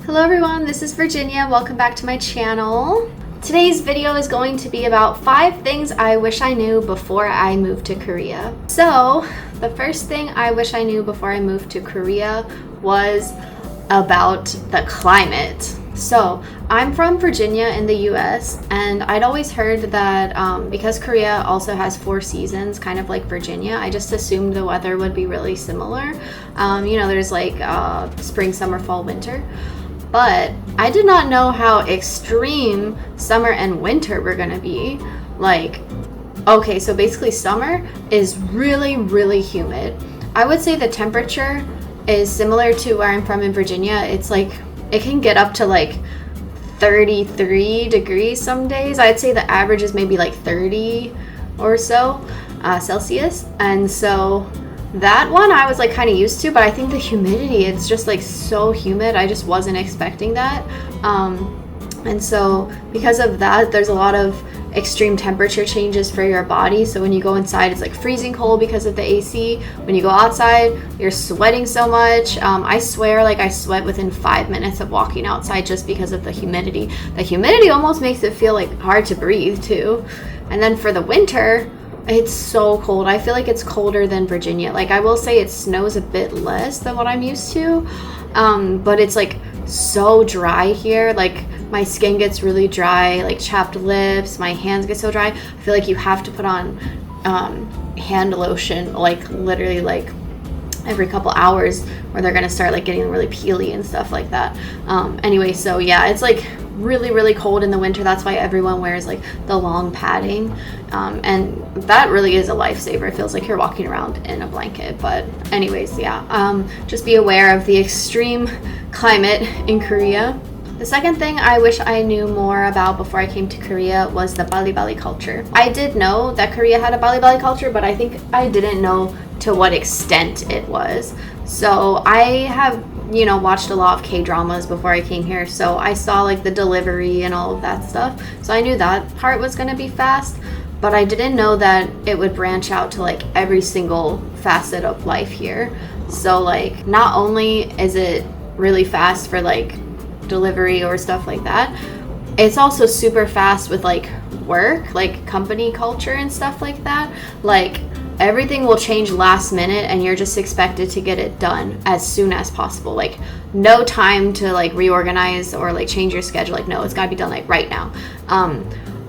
Hello everyone, this is Virginia. Welcome back to my channel. Today's video is going to be about 5 things I wish I knew before I moved to Korea. So, the first thing I wish I knew before I moved to Korea was about the climate. So, I'm from Virginia in the US, and I'd always heard that because Korea also has 4 seasons, kind of like Virginia, I just assumed the weather would be really similar. There's like spring, summer, fall, winter. But I did not know how extreme summer and winter were gonna be. Okay, so basically summer is really, really humid. I would say the temperature is similar to where I'm from in Virginia. It's like, it can get up to like 33 degrees some days. I'd say the average is maybe like 30 or so Celsius. And so that one I was like kind of used to, but I think the humidity, it's just like so humid. I just wasn't expecting that. And so because of that, there's a lot of extreme temperature changes for your body. So when you go inside, it's like freezing cold because of the AC. When you go outside, you're sweating so much. I swear, like I sweat within 5 minutes of walking outside just because of the humidity. The humidity almost makes it feel like hard to breathe too. And then for the winter, it's so cold. I feel like it's colder than Virginia. Like I will say it snows a bit less than what I'm used to, but it's like so dry here. Like my skin gets really dry, like chapped lips, my hands get so dry. I feel like you have to put on hand lotion, like literally like every couple hours, or they're gonna start like getting really peely and stuff like that. Anyway, so yeah, it's like really, really cold in the winter. That's why everyone wears like the long padding, and that really is a lifesaver. It feels like you're walking around in a blanket. But anyways, yeah, just be aware of the extreme climate in Korea. The second thing I wish I knew more about before I came to Korea was the Bali-bali culture. I did know that Korea had a Bali-bali culture, but I think I didn't know to what extent it was. So I have watched a lot of K-dramas before I came here, so I saw like the delivery and all of that stuff, so I knew that part was going to be fast, but I didn't know that it would branch out to like every single facet of life here. So like not only is it really fast for like delivery or stuff like that, it's also super fast with like work, like company culture and stuff like that. Like everything will change last minute and you're just expected to get it done as soon as possible. Like no time to like reorganize or like change your schedule. Like no, it's got to be done like right now.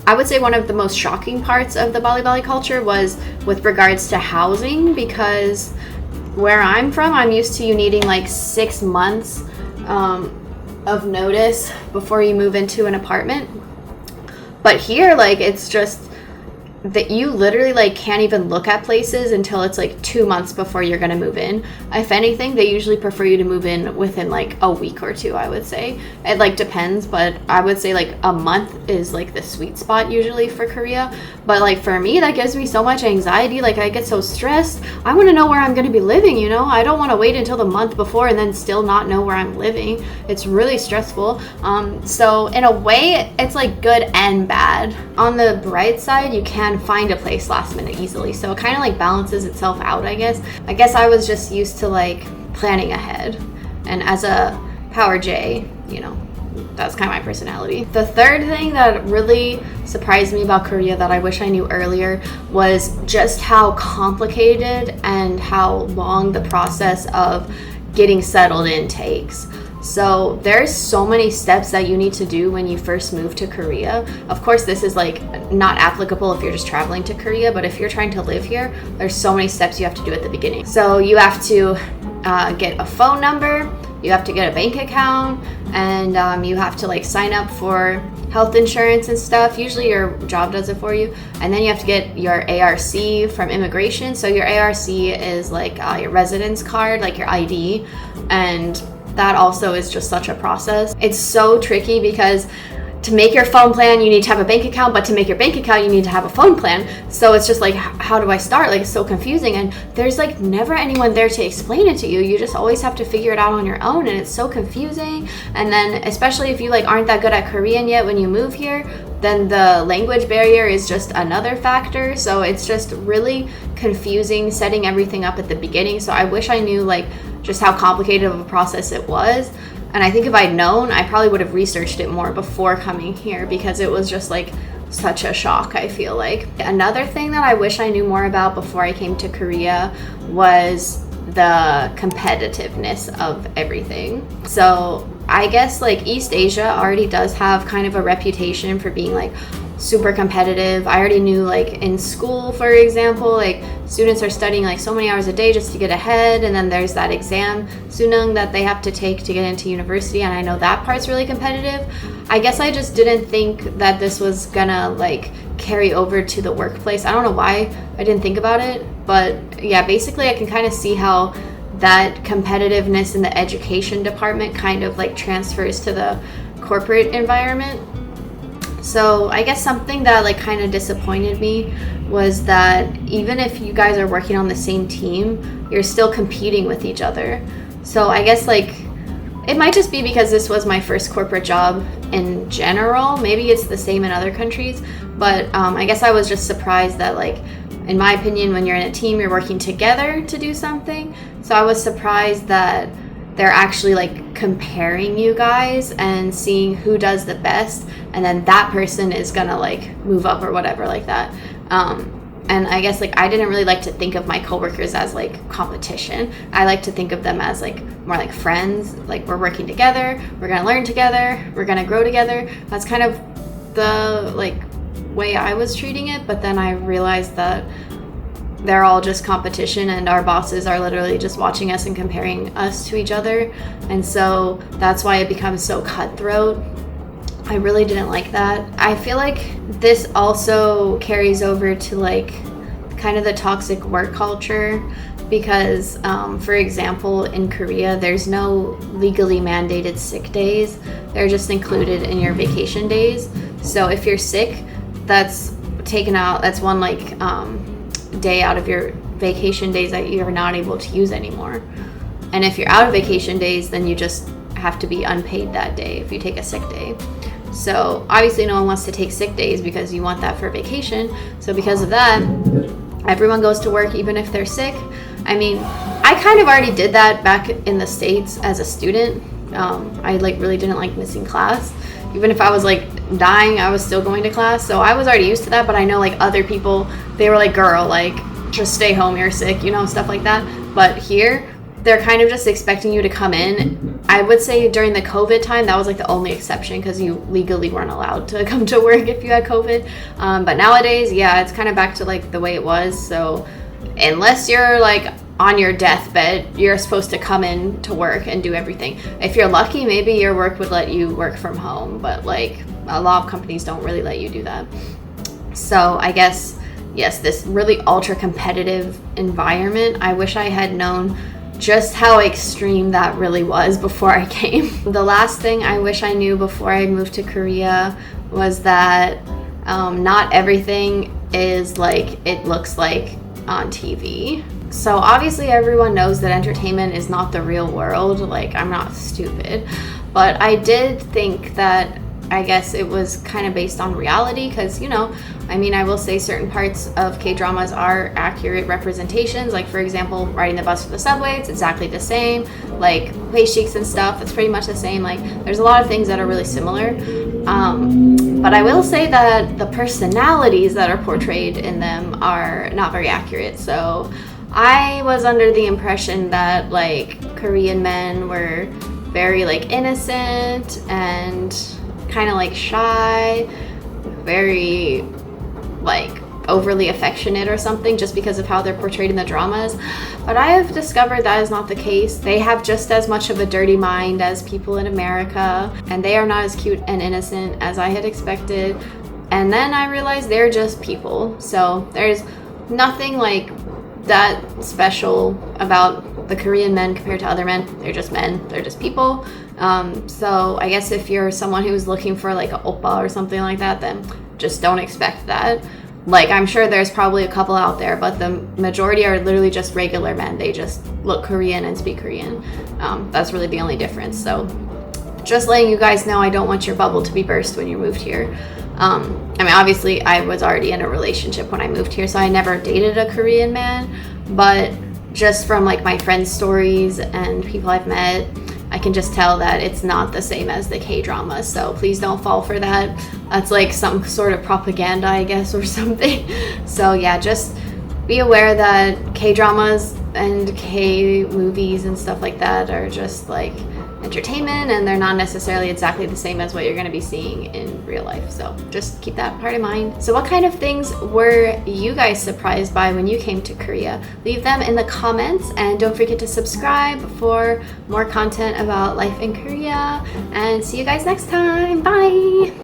I would say one of the most shocking parts of the Bali-bali culture was with regards to housing, because where I'm from, I'm used to you needing like 6 months of notice before you move into an apartment. But here, like, it's just that you literally like can't even look at places until it's like 2 months before you're gonna move in. If anything, they usually prefer you to move in within like a week or 2, I would say. It like depends, but I would say like a month is like the sweet spot usually for Korea. But like for me, that gives me so much anxiety. Like I get so stressed. I want to know where I'm gonna be living, I don't want to wait until the month before and then still not know where I'm living. It's really stressful. So in a way, it's like good and bad. On the bright side, you can find a place last minute easily, so it kind of like balances itself out. I guess I was just used to like planning ahead, and as a power J, that's kind of my personality. The third thing that really surprised me about Korea that I wish I knew earlier was just how complicated and how long the process of getting settled in takes. So there's so many steps that you need to do when you first move to Korea. Of course, this is like not applicable if you're just traveling to Korea, but if you're trying to live here, there's so many steps you have to do at the beginning. So you have to get a phone number, you have to get a bank account, and you have to like sign up for health insurance and stuff. Usually your job does it for you. And then you have to get your ARC from immigration. So your ARC is like your residence card, like your ID, and that also is just such a process. It's so tricky because to make your phone plan, you need to have a bank account, but to make your bank account, you need to have a phone plan. So it's just like, how do I start? Like, it's so confusing, and there's like never anyone there to explain it to you. You just always have to figure it out on your own, and it's so confusing. And then especially if you like aren't that good at Korean yet when you move here, then the language barrier is just another factor. So it's just really confusing setting everything up at the beginning. So I wish I knew like just how complicated of a process it was. And I think if I'd known, I probably would have researched it more before coming here, because it was just like such a shock, I feel like. Another thing that I wish I knew more about before I came to Korea was the competitiveness of everything. So I guess like East Asia already does have kind of a reputation for being like super competitive. I already knew, like in school, for example, like students are studying like so many hours a day just to get ahead, and then there's that exam sunung that they have to take to get into university, and I know that part's really competitive. I guess I just didn't think that this was gonna like carry over to the workplace. I don't know why I didn't think about it, but yeah, basically I can kind of see how that competitiveness in the education department kind of like transfers to the corporate environment. So I guess something that like kind of disappointed me was that even if you guys are working on the same team, you're still competing with each other. So I guess like it might just be because this was my first corporate job in general. Maybe it's the same in other countries, but I guess I was just surprised that, like, in my opinion, when you're in a team, you're working together to do something. So I was surprised that they're actually like comparing you guys and seeing who does the best, and then that person is gonna like move up or whatever like that. And I guess like I didn't really like to think of my coworkers as like competition. I like to think of them as like more like friends. Like, we're working together, we're gonna learn together, we're gonna grow together. That's kind of the like way I was treating it. But then I realized that they're all just competition, and our bosses are literally just watching us and comparing us to each other. And so that's why it becomes so cutthroat. I really didn't like that. I feel like this also carries over to like kind of the toxic work culture, because for example, in Korea, there's no legally mandated sick days. They're just included in your vacation days. So if you're sick, that's taken out, that's one like day out of your vacation days that you're not able to use anymore. And if you're out of vacation days, then you just have to be unpaid that day if you take a sick day. So obviously no one wants to take sick days because you want that for vacation. So because of that, everyone goes to work even if they're sick. I mean, I kind of already did that back in the States as a student. I like really didn't like missing class. Even if I was like dying, I was still going to class. So I was already used to that. But I know like other people, they were like, girl, like just stay home, you're sick, you know, stuff like that. But here, they're kind of just expecting you to come in. I would say during the COVID time, that was like the only exception, because you legally weren't allowed to come to work if you had COVID. But nowadays, yeah, it's kind of back to like the way it was. So unless you're like on your deathbed, you're supposed to come in to work and do everything. If you're lucky, maybe your work would let you work from home, but like a lot of companies don't really let you do that. So I guess, yes, this really ultra competitive environment, I wish I had known just how extreme that really was before I came. The last thing I wish I knew before I moved to Korea was that not everything is like it looks like on TV. So obviously everyone knows that entertainment is not the real world. Like, I'm not stupid, but I did think that, I guess it was kind of based on reality, because, you know, I mean, I will say certain parts of K-dramas are accurate representations. Like, for example, riding the bus or the subway, it's exactly the same. Like, place cheeks and stuff, it's pretty much the same. Like, there's a lot of things that are really similar. But I will say that the personalities that are portrayed in them are not very accurate. So I was under the impression that, like, Korean men were very, like, innocent and kind of, like, shy, very, like, overly affectionate or something, just because of how they're portrayed in the dramas. But I have discovered that is not the case. They have just as much of a dirty mind as people in America, and they are not as cute and innocent as I had expected. And then I realized they're just people. So there's nothing like that special about the Korean men compared to other men. They're just men, they're just people. So I guess if you're someone who's looking for like an oppa or something like that, then just don't expect that. Like, I'm sure there's probably a couple out there, but the majority are literally just regular men. They just look Korean and speak Korean. That's really the only difference. So just letting you guys know, I don't want your bubble to be burst when you moved here. I mean, obviously I was already in a relationship when I moved here, so I never dated a Korean man, but just from like my friends' stories and people I've met, I can just tell that it's not the same as the K-dramas. So please don't fall for that. That's like some sort of propaganda, I guess, or something. So yeah, just be aware that K-dramas and K-movies and stuff like that are just like entertainment, and they're not necessarily exactly the same as what you're going to be seeing in real life. So just keep that part in mind. So what kind of things were you guys surprised by when you came to Korea? Leave them in the comments, and don't forget to subscribe for more content about life in Korea, and see you guys next time. Bye!